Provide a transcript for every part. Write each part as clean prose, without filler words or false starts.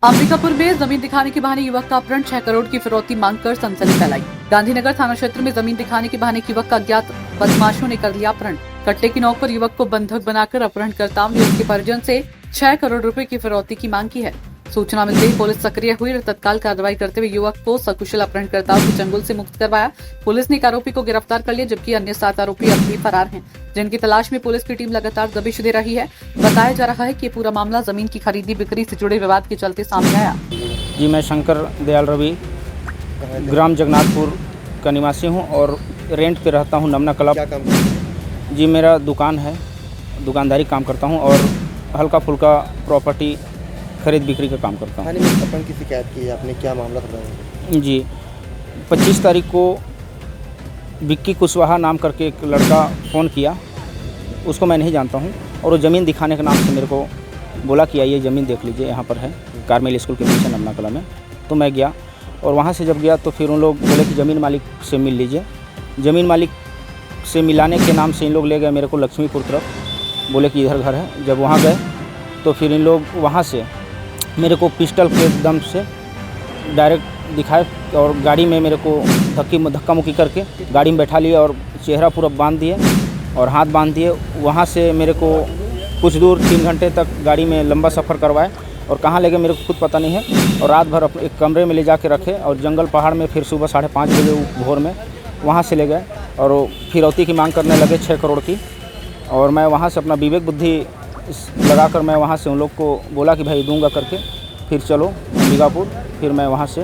अंबिकापुर में जमीन दिखाने के बहाने युवक का अपहरण, 6 करोड़ की फिरौती मांगकर सनसनी फैलाई। गांधीनगर थाना क्षेत्र में जमीन दिखाने के बहाने युवक का अज्ञात बदमाशों ने कर लिया अपहरण। कट्टे की नोक पर युवक को बंधक बनाकर अपहरणकर्ताओं ने उसके परिजन से 6 करोड़ रुपए की फिरौती की मांग की है। सूचना मिलते ही पुलिस सक्रिय हुई और तत्काल कार्रवाई करते हुए युवक को सकुशल अपहरणकर्ताओं के चंगुल से मुक्त करवाया। पुलिस ने एक आरोपी को गिरफ्तार कर लिया, जबकि अन्य 7 आरोपी अब भी फरार हैं, जिनकी तलाश में पुलिस की टीम लगातार दबिश दे रही है। बताया जा रहा है कि पूरा मामला जमीन की खरीदी बिक्री से जुड़े विवाद के चलते सामने आया। जी, मैं शंकर दयाल रवि ग्राम जगन्नाथपुर का निवासी हूँ और रेंट पे रहता हूँ नमना क्लब। क्या काम करते हैं? जी, मेरा दुकान है, दुकानदारी काम करता हूँ और हल्का फुल्का प्रॉपर्टी खरीद बिक्री का काम करता हूँ। थाने में अपहरण की शिकायत की है आपने, क्या मामला था? जी, 25 तारीख को विक्की कुशवाहा नाम करके एक लड़का फ़ोन किया, उसको मैं नहीं जानता हूँ, और वो ज़मीन दिखाने के नाम से मेरे को बोला कि आइए ज़मीन देख लीजिए, यहाँ पर है कार्मेल स्कूल के पीछे नमना कला में। तो मैं गया और वहाँ से जब गया तो फिर उन लोग बोले कि ज़मीन मालिक से मिल लीजिए। ज़मीन मालिक से मिलाने के नाम से इन लोग ले गए मेरे को लक्ष्मीपुर तरफ, बोले कि इधर घर है। जब वहाँ गए तो फिर इन लोग वहाँ से मेरे को पिस्टल के दम से डायरेक्ट दिखाए और गाड़ी में मेरे को धक्का मुक्की करके गाड़ी में बैठा लिया और चेहरा पूरा बांध दिए और हाथ बांध दिए। वहाँ से मेरे को कुछ दूर 3 घंटे तक गाड़ी में लंबा सफ़र करवाए और कहाँ ले गए मेरे को खुद पता नहीं है। और रात भर अपने एक कमरे में ले जा के रखे और जंगल पहाड़ में फिर सुबह 5:30 बजे भोर में वहाँ से ले गए और फिरौती की मांग करने लगे 6 करोड़ की। और मैं वहाँ से अपना विवेक बुद्धि लगाकर मैं वहाँ से उन लोग को बोला कि भाई दूंगा करके, फिर चलो अंबिकापुर। फिर मैं वहाँ से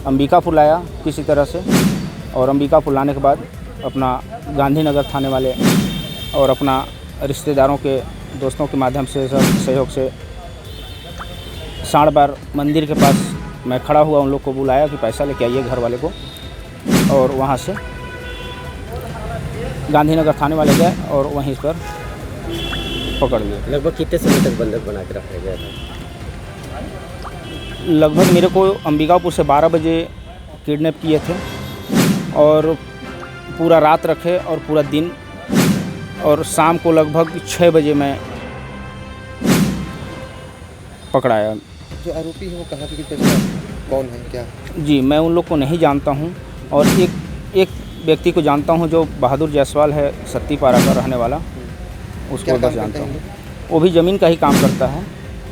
अंबिकापुर लाया किसी तरह से, और अंबिकापुर लाने के बाद अपना गांधीनगर थाने वाले और अपना रिश्तेदारों के दोस्तों के माध्यम से सब सहयोग से साढ़ मंदिर के पास मैं खड़ा हुआ, उन लोग को बुलाया कि पैसा लेके आइए घर वाले को, और वहाँ से गांधीनगर थाने वाले गए और वहीं पर पकड़ लिए। लगभग कितने समय तक बंधक बना के रखा गया था? लगभग मेरे को अंबिकापुर से 12 बजे किडनैप किए थे और पूरा रात रखे और पूरा दिन, और शाम को लगभग 6 बजे मैं पकड़ाया। जो आरोपी है वो कहाँ के पहचान कौन है क्या? जी, मैं उन लोग को नहीं जानता हूँ और एक व्यक्ति को जानता हूँ जो बहादुर जायसवाल है, सत्तीपारा का रहने वाला, उसको बस जानता हूँ। वो भी ज़मीन का ही काम करता है।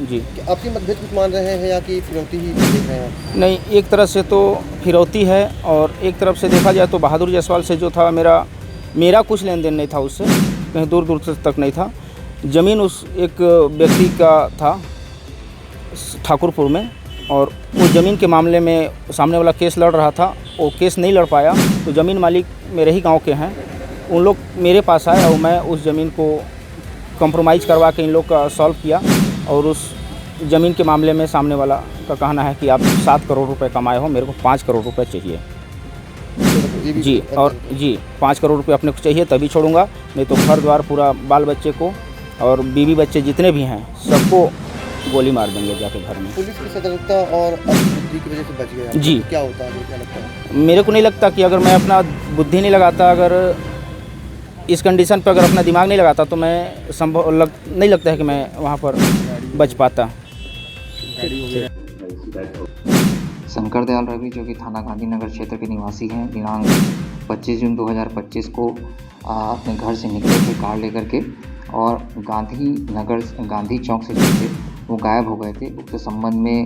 जी, आपकी मतभेद कुछ मान रहे हैं या कि फिरौती ही देख रहे हैं? नहीं, एक तरफ से तो फिरौती है और एक तरफ से देखा जाए तो बहादुर जायसवाल से जो था मेरा कुछ लेन देन नहीं था उससे, कहीं दूर दूर तक नहीं था। ज़मीन उस एक व्यक्ति का था ठाकुरपुर में, और उस ज़मीन के मामले में सामने वाला केस लड़ रहा था, वो केस नहीं लड़ पाया तो ज़मीन मालिक मेरे ही गांव के हैं, उन लोग मेरे पास आए और मैं उस ज़मीन को कॉम्प्रोमाइज़ करवा के इन लोग का सॉल्व किया। और उस ज़मीन के मामले में सामने वाला का कहना है कि आप 7 करोड़ रुपए कमाए हो, मेरे को 5 करोड़ रुपए चाहिए। जी, और जी 5 करोड़ रुपए अपने को चाहिए तभी छोड़ूंगा, नहीं तो घर द्वार पूरा बाल बच्चे को और बीवी बच्चे जितने भी हैं सबको गोली मार देंगे जाके घर में। पुलिस की सतर्कता और अपनी बुद्धि की वजह से बच गया। जी, क्या होता है, क्या लगता है? मेरे को नहीं लगता कि अगर मैं अपना बुद्धि नहीं लगाता, अगर इस कंडीशन पर अगर अपना दिमाग नहीं लगाता तो मैं नहीं लगता है कि मैं वहाँ पर बच पाता। शंकर दयाल रवि जो कि थाना गांधीनगर क्षेत्र के निवासी हैं, दिनांक 25 जून 2025 को अपने घर से निकले थे कार लेकर के, और गांधी चौक से जो थे वो गायब हो गए थे। उक्त संबंध में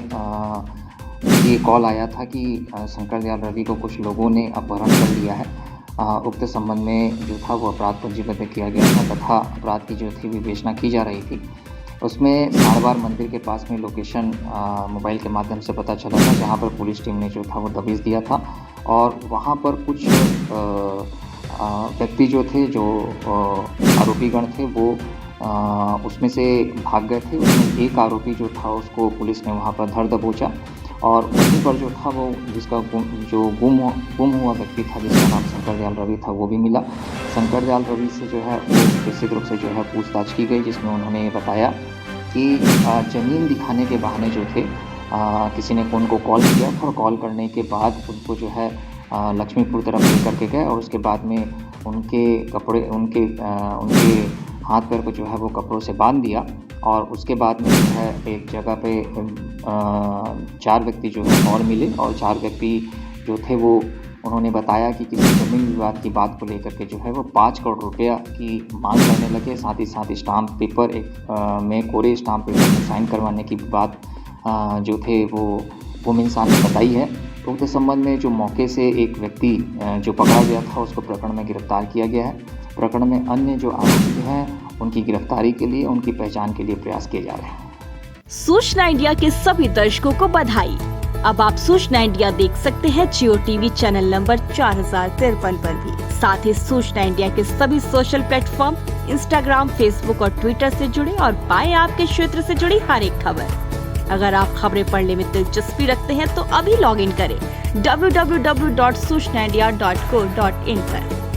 ये कॉल आया था कि शंकर दयाल रवि को कुछ लोगों ने अपहरण कर लिया है। उक्त संबंध में जो था वो अपराध पंजीबद्ध किया गया था तथा अपराध की जो थी विवेचना की जा रही थी। उसमें साढ़ मंदिर के पास में लोकेशन मोबाइल के माध्यम से पता चला था, जहां पर पुलिस टीम ने जो था वो दबिश दिया था, और वहां पर कुछ व्यक्ति जो थे, जो आरोपीगण थे, वो उसमें से भाग गए थे। उसमें एक आरोपी जो था उसको पुलिस ने वहां पर धर दबोचा, और वहीं पर जो था वो जिसका गुम हुआ व्यक्ति था, जिसका नाम शंकर दयाल रवि था, वो भी मिला। शंकर दयाल रवि से जो है वो निश्चित रूप से जो है पूछताछ की गई, जिसमें उन्होंने बताया कि ज़मीन दिखाने के बहाने जो थे किसी ने उनको कॉल किया था, और कॉल करने के बाद उनको जो है लक्ष्मीपुर तरफ ले करके गए, और उसके बाद में उनके कपड़े उनके हाथ पैर को जो है वो कपड़ों से बांध दिया, और उसके बाद में जो है एक जगह पे 4 व्यक्ति जो है और मिले और 4 व्यक्ति जो थे वो उन्होंने बताया कि किसी ज़मीन विवाद की बात को लेकर के जो है वो 5 करोड़ रुपया की मांग करने लगे। साथ ही स्टाम्प पेपर में कोरे स्टाम्प पेपर में साइन करवाने की बात जो थे वो इंसान ने बताई है। तो उस संबंध में जो मौके से एक व्यक्ति जो पकड़ा गया था उसको प्रकरण में गिरफ्तार किया गया है। प्रकरण में अन्य जो आरोपी हैं उनकी गिरफ्तारी के लिए, उनकी पहचान के लिए प्रयास किए जा रहे हैं। सूचना इंडिया के सभी दर्शकों को बधाई। अब आप सूचना इंडिया देख सकते हैं जियो टीवी चैनल नंबर 4053 पर भी। साथ ही सूचना इंडिया के सभी सोशल प्लेटफॉर्म इंस्टाग्राम, फेसबुक और ट्विटर से जुड़े और पाएं आपके क्षेत्र से जुड़ी हर एक खबर। अगर आप खबरें पढ़ने में दिलचस्पी रखते हैं तो अभी लॉग इन करें www.सूचनाindia.co.in पर।